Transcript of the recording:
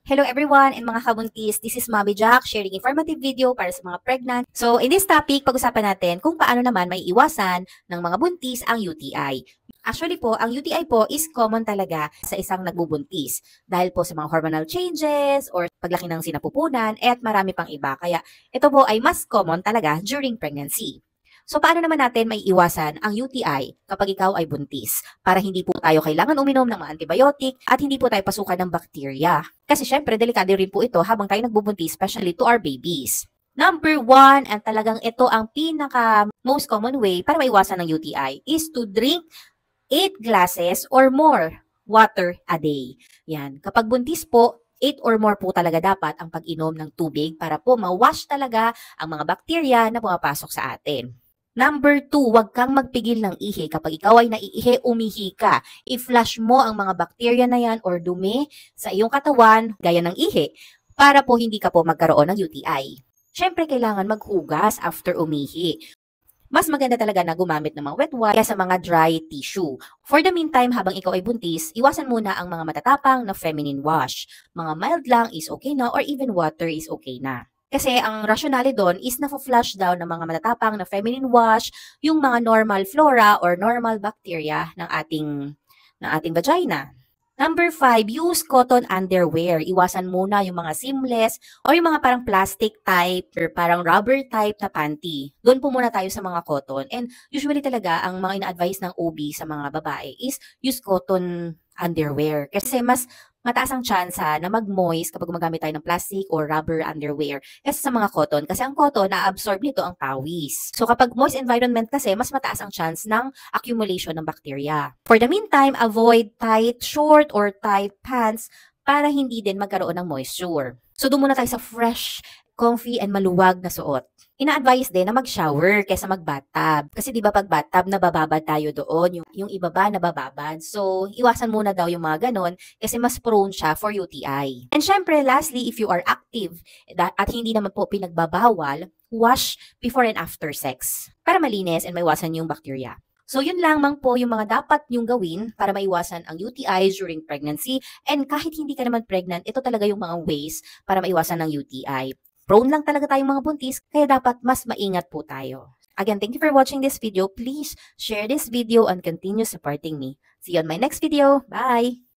Hello everyone and mga kabuntis, this is Mommy Jack sharing informative video para sa mga pregnant. So in this topic, pag-usapan natin kung paano naman may iwasan ng mga buntis ang UTI. Actually po, ang UTI po is common talaga sa isang nagbubuntis dahil po sa mga hormonal changes or paglaki ng sinapupunan at marami pang iba. Kaya ito po ay mas common talaga during pregnancy. So paano naman natin may iwasan ang UTI kapag ikaw ay buntis para hindi po tayo kailangan uminom ng mga antibiotic at hindi po tayo pasukan ng bakterya. Kasi syempre, delikado rin po ito habang tayo nagbubuntis, especially to our babies. Number 1, and talagang ito ang pinaka most common way para maiwasan ng UTI is to drink 8 glasses or more water a day. Yan. Kapag buntis po, 8 or more po talaga dapat ang pag-inom ng tubig para po ma-wash talaga ang mga bakterya na pumapasok sa atin. Number 2, huwag kang magpigil ng ihi. Kapag ikaw ay naiihi, umihi ka. I-flush mo ang mga bakterya na yan or dumi sa iyong katawan, gaya ng ihi, para po hindi ka po magkaroon ng UTI. Siyempre, kailangan maghugas after umihi. Mas maganda talaga na gumamit ng mga wet wipe kaysa mga dry tissue. For the meantime, habang ikaw ay buntis, iwasan muna ang mga matatapang na feminine wash. Mga mild lang is okay na or even water is okay na. Kasi ang rationale doon is na-flush down ng mga matatapang na feminine wash yung mga normal flora or normal bacteria ng ating vagina. Number 5, use cotton underwear. Iwasan muna yung mga seamless o yung mga parang plastic type or parang rubber type na panty. Doon po muna tayo sa mga cotton. And usually talaga, ang mga ina-advise ng OB sa mga babae is use cotton underwear. Kasi mas mataas ang tsansa na mag-moist kapag gumagamit tayo ng plastic or rubber underwear kasi sa mga cotton. Kasi ang cotton, na-absorb nito ang pawis. So kapag moist environment kasi, mas mataas ang chance ng accumulation ng bacteria. For the meantime, avoid tight short or tight pants para hindi din magkaroon ng moisture. So doon muna tayo sa fresh, comfy, and maluwag na suot. Ina-advise din na mag-shower kaysa mag-bathtub. Kasi di ba pag bathtub, nabababad tayo doon, yung ibaba nabababad. So, iwasan muna daw yung mga ganon kasi mas prone siya for UTI. And syempre, lastly, if you are active at hindi naman po pinagbabawal, wash before and after sex para malinis and maiwasan yung bacteria. So, yun lamang po yung mga dapat nyong gawin para maiwasan ang UTI during pregnancy. And kahit hindi ka naman pregnant, ito talaga yung mga ways para maiwasan ng UTI. Prone lang talaga tayong mga buntis, kaya dapat mas maingat po tayo. Again, thank you for watching this video. Please share this video and continue supporting me. See you on my next video. Bye!